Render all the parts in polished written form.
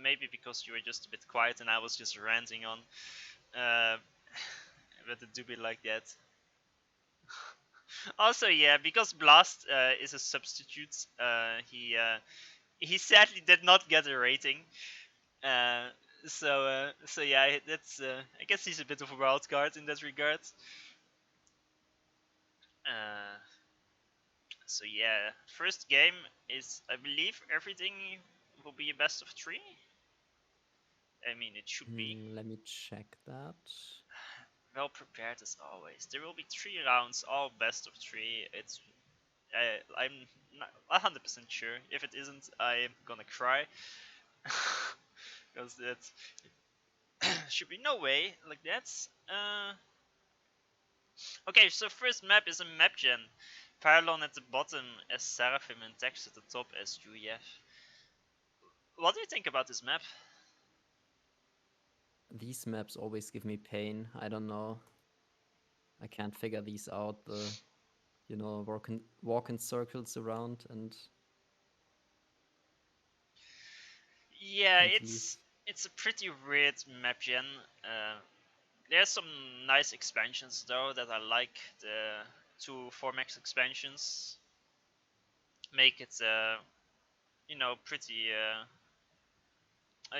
Maybe because you were just a bit quiet and I was just ranting on. Uh, but it do be like that. Also, yeah, because Blast is a substitute, he sadly did not get a rating. Uh, so yeah, that's I guess he's a bit of a wild card in that regard. Uh, so yeah, first game is, I believe, everything will be a best of 3. I mean, it should be Let me check that. well prepared as always. There will be 3 rounds, all best of 3. I'm not 100% sure. If it isn't, I'm gonna cry. Because that should be no way like that. Okay, so first map is a map gen. Paralon at the bottom as Seraphim and Tex at the top as UEF. What do you think about this map? These maps always give me pain. I don't know. I can't figure these out. The walk in circles around and Yeah, at least. it's a pretty weird map gen. There's some nice expansions though that I like. The 2 4-max expansions make it pretty.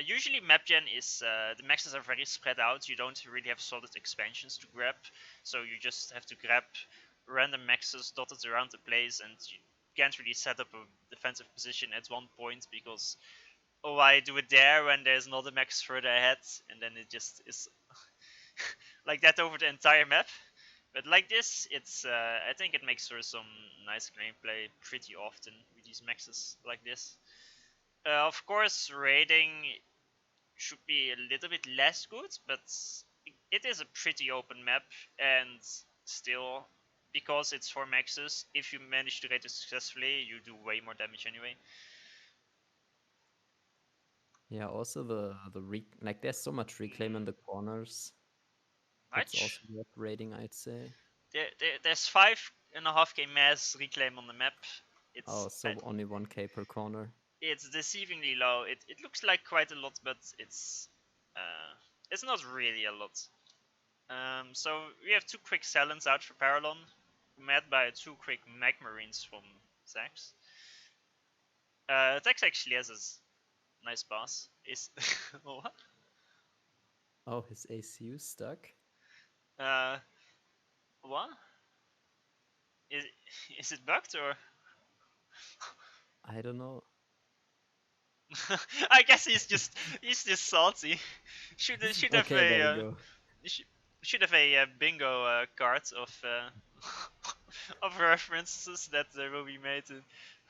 Usually map gen is the maxes are very spread out. You don't really have solid expansions to grab, so you just have to grab random maxes dotted around the place, and you can't really set up a defensive position at one point because, oh, I do it there when there's not a max further ahead, and then it just is like that over the entire map. But like this, it's I think it makes for some nice gameplay pretty often with these maxes like this. Of course, raiding should be a little bit less good, but it is a pretty open map, and still, because it's 4 maxes, if you manage to raid it successfully, you do way more damage anyway. Yeah, also like there's so much reclaim in the corners. That's Much? also worth rating, I'd say. There's 5.5k mass reclaim on the map. Oh, It's so only 1k per corner. it's deceivingly low. It looks like quite a lot, but it's not really a lot. So we have 2 quick Salons out for Paralon, met by 2 quick Mag Marines from Zax. Zax actually has his nice boss. Is what? Oh, his ACU stuck? Uh, what? Is is it bugged or? I don't know. I guess he's just salty. Should have Okay, there a we go. should, should have a bingo card of of references that will be made.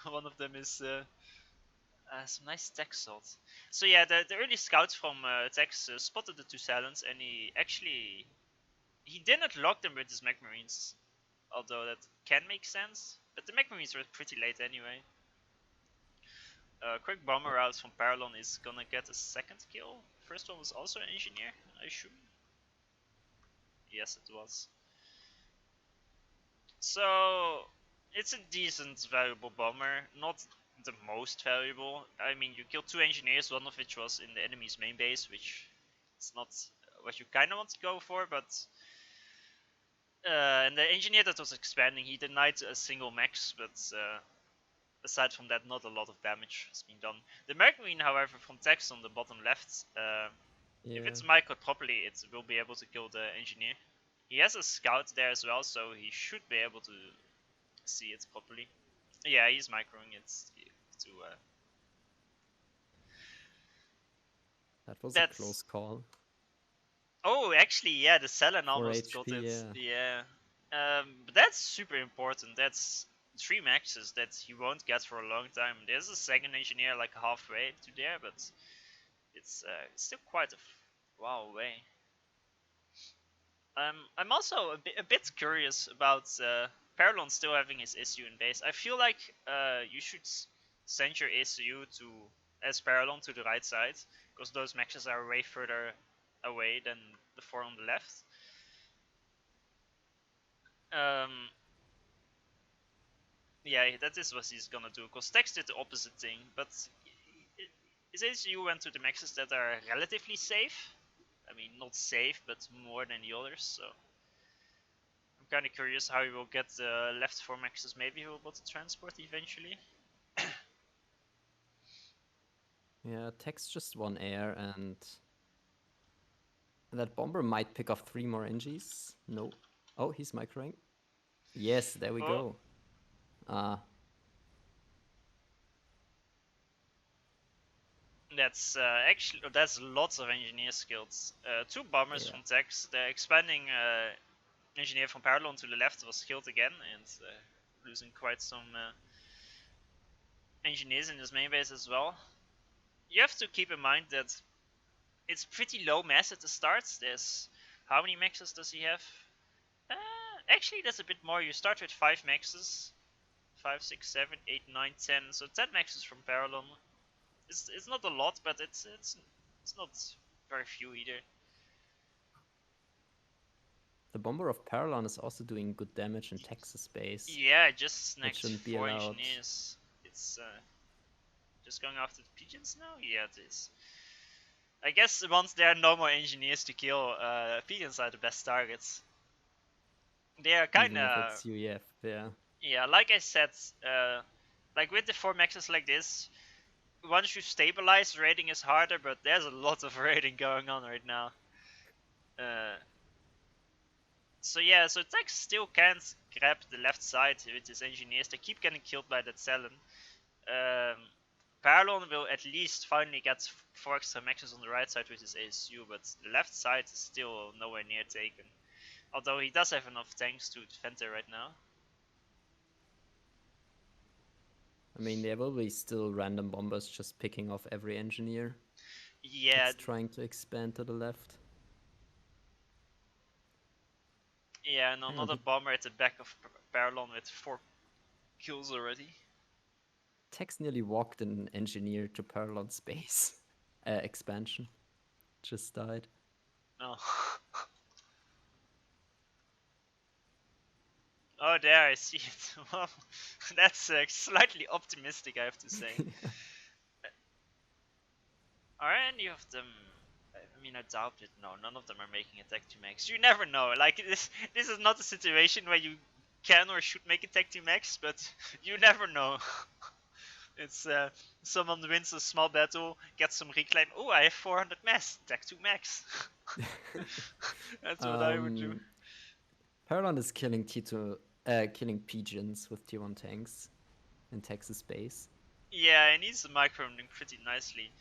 One of them is some nice text salt. So yeah, the early scouts from Tex spotted the 2 Salons, and he didn't lock them with his Mech Marines, although that can make sense. But the Mech Marines were pretty late anyway. Quick bomber out from Paralon is gonna get a second kill. First one was also an engineer, I assume. Yes, it was. So it's a decent valuable bomber, not the most valuable. I mean, you killed 2 engineers, one of which was in the enemy's main base, which is not what you kind of want to go for, but and the engineer that was expanding, he denied a single max, but aside from that, not a lot of damage has been done. The Mercury, however, from Tex on the bottom left, if Yeah. it's microed properly, it will be able to kill the engineer. He has a scout there as well, so he should be able to see it properly. Yeah, he's microing it to. That was a That's. close call. Oh, actually, yeah, the Selen 4 almost got HP, it. yeah. Yeah. But that's super important. That's 3 maxes that he won't get for a long time. There's a second engineer like halfway to there, but it's still quite a while away. I'm also a bit curious about Paralon still having his SU in base. I feel like you should send your SU to as Paralon to the right side, because those maxes are way further away than the 4 on the left. Um, yeah, that is what he's gonna do. Because Tex did the opposite thing, but His ASU went to the maxes that are relatively safe. I mean, not safe, but more than the others, so I'm kind of curious how he will get the left 4 maxes. Maybe he will build the transport eventually. Yeah, Tex just won air, and that bomber might pick off 3 more NGs. No. Oh, he's microing. Yes, there we Oh, go. Ah, that's actually that's lots of engineer skills. 2 bombers yeah. from Tex. The expanding engineer from Paralon to the left was killed again, and losing quite some engineers in his main base as well. You have to keep in mind that it's pretty low mass at the start. There's how many maxes does he have? Actually, that's a bit more. You start with 5 maxes. 5, 6, 7, 8, 9, 10. So 10 maxes from Paralon. It's not a lot, but it's not very few either. The bomber of Paralon is also doing good damage in Texas space. Yeah, just That snagged shouldn't be 4 allowed. engineers. It's just going after the pigeons now? Yeah, it is. I guess once there are no more engineers to kill, pigeons are the best targets. They are Even kinda, if it's UEF, yeah. yeah, like I said, like with the 4 maxes like this, once you stabilize, raiding is harder, but there's a lot of raiding going on right now. Uh, so yeah, so Tex still can't grab the left side with his engineers. They keep getting killed by that Talon. Um, Paralon will at least finally get 4 extra maxes on the right side with his ASU, but the left side is still nowhere near taken. Although he does have enough tanks to defend it right now. I mean, there will be still random bombers just picking off every engineer Yeah, that's trying to expand to the left. yeah, and Hang on, another bomber at the back of Paralon with 4 kills already. Tex nearly walked an engineer to Paralon space. Expansion. Just died. No. Oh, there I see it. Well, that's slightly optimistic, I have to say. Yeah. Are any of them? I mean, I doubt it. No, none of them are making a tech to max. You never know. Like this is not a situation where you can or should make a tech to max, but you never know. It's someone wins a small battle, gets some reclaim. Oh, I have 400 mass. Tech to max. That's what I would do. Paralon is killing killing pigeons with T1 tanks in Texas base. Yeah, and he's microing pretty nicely.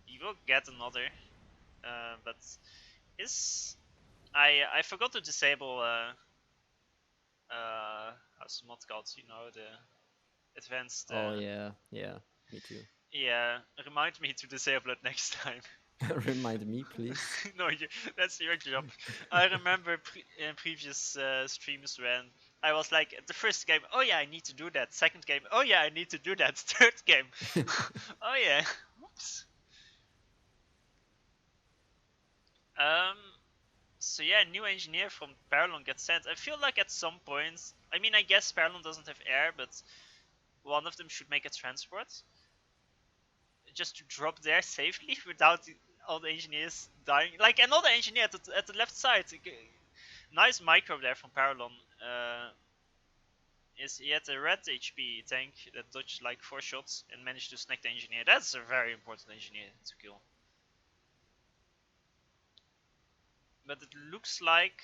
He will get another, but is I forgot to disable how's the mod called? You know, the advanced. Oh yeah, yeah, me too. Yeah, remind me to disable it next time. Remind me, please. No, that's your job. I remember in previous streams when I was like, the first game, oh yeah, I need to do that. Second game, oh yeah, I need to do that. Third game, oh yeah, whoops. Um, so yeah, new engineer from Paralon gets sent. I feel like at some point, I mean, I guess Paralon doesn't have air, but one of them should make a transport just to drop there safely without all the engineers dying. Like another engineer at the left side. Nice micro there from Paralon. He had a red HP tank that dodged like 4 shots and managed to snag the engineer. That's a very important engineer to kill. But it looks like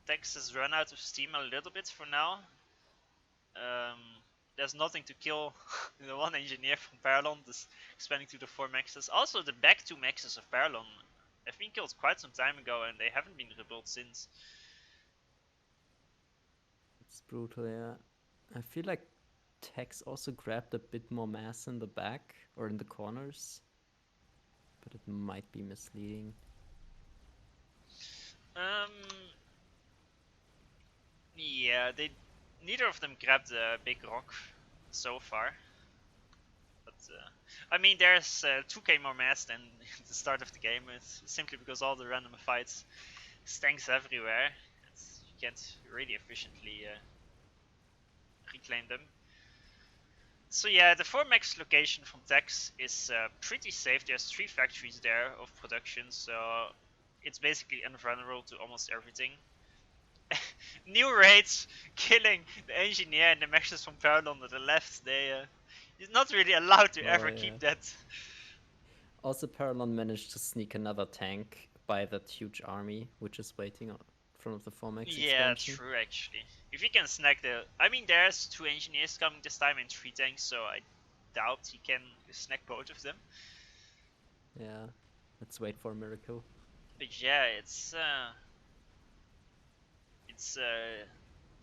Tex has run out of steam a little bit for now. Um, there's nothing to kill the one engineer from Paralon, this expanding to the 4 maxes. Also, the back 2 maxes of Paralon have been killed quite some time ago and they haven't been rebuilt since. It's brutal, yeah. I feel like Tex also grabbed a bit more mass in the back or in the corners, but it might be misleading. Yeah, neither of them grabbed a big rock so far. But I mean, there's 2k more mass than the start of the game. It's simply because all the random fights, stanks everywhere. You can't really efficiently reclaim them. So yeah, the 4max location from Tex is pretty safe. There's 3 factories there of production, so it's basically invulnerable to almost everything. New raids killing the engineer and the mexes from Paralon to the left. He's not really allowed to Oh ever yeah. keep that. Also, Paralon managed to sneak another tank by that huge army, which is waiting in front of the 4max Yeah, expansion. true actually. If he can snag the, I mean, there's 2 engineers coming this time and 3 tanks, so I doubt he can snag both of them. Yeah, let's wait for a miracle. But yeah, it's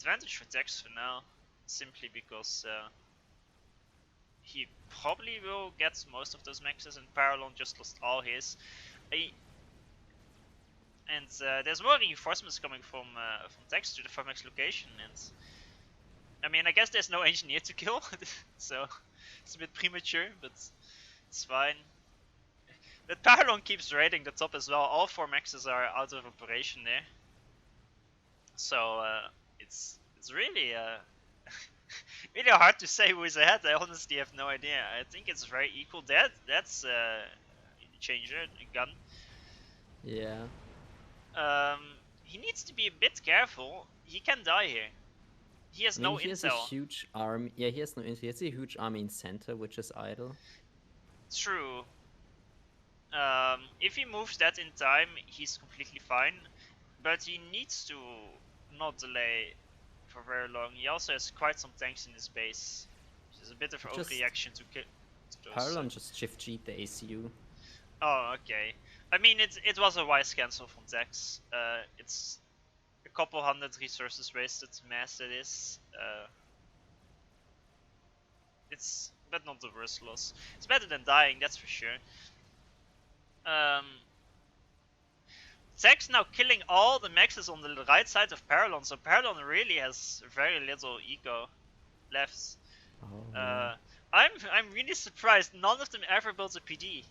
advantage for Tex for now, simply because he probably will get most of those maxes, and Paralon just lost all his. I, and there's more reinforcements coming from Tex to the 4max location, and I mean, I guess there's no engineer to kill, so it's a bit premature, but it's fine. But Paralon keeps raiding the top as well. All 4maxes are out of operation there, so it's really really hard to say who is ahead. I honestly have no idea. I think it's very equal. That's changer a gun. Yeah. Um, he needs to be a bit careful. He can die here. He has I mean, no he has a intel. huge army. Yeah, he has no. He has a huge army in center, which is idle. True. If he moves that in time, he's completely fine. But he needs to not delay for very long. He also has quite some tanks in his base, which is a bit of an Just overreaction to those. Paralon just shift G the ACU. Oh, okay. I mean, it was a wise cancel from Dex. It's a couple hundred resources wasted, mass it is. It's but not the worst loss. It's better than dying, that's for sure. Um, Dex now killing all the maxes on the right side of Paralon, so Paralon really has very little eco left. Oh yeah. Uh, I'm really surprised none of them ever built a PD.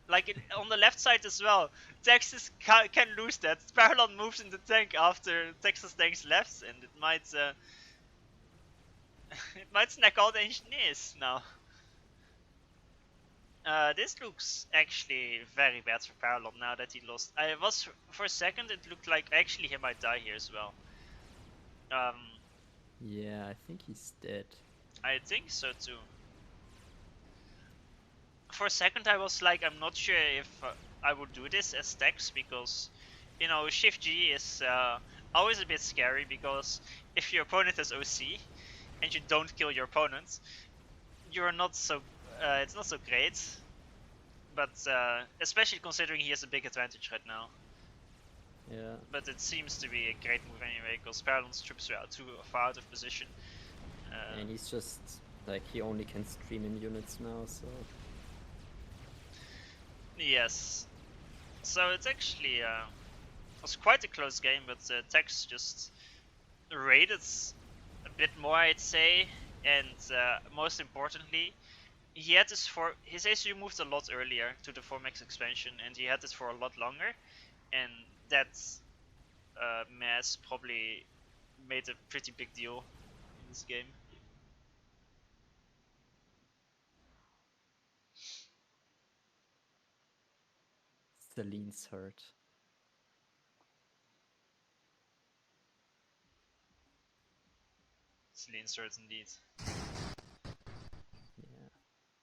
Like on the left side as well, Texas can lose that. Paralon moves in the tank after Texas tanks left, and it might it might snack all the engineers now. This looks actually very bad for Paralon now that he lost. I was for a second it looked like actually he might die here as well. Um, Yeah, I think he's dead. I think so too. For a second I was like, I'm not sure if I would do this as Tex, because you know Shift G is always a bit scary, because if your opponent has OC and you don't kill your opponent, you're not so it's not so great. But especially considering he has a big advantage right now. Yeah. But it seems to be a great move anyway, because Paralon's troops are too far out of position. And he's just like, he only can stream in units now, so Yes. So it's actually was quite a close game, but Tex just raided a bit more, I'd say, and most importantly, he had his ACU moved a lot earlier to the 4max expansion, and he had it for a lot longer, and that mass probably made a pretty big deal in this game. Celine's hurt. It's the insert indeed.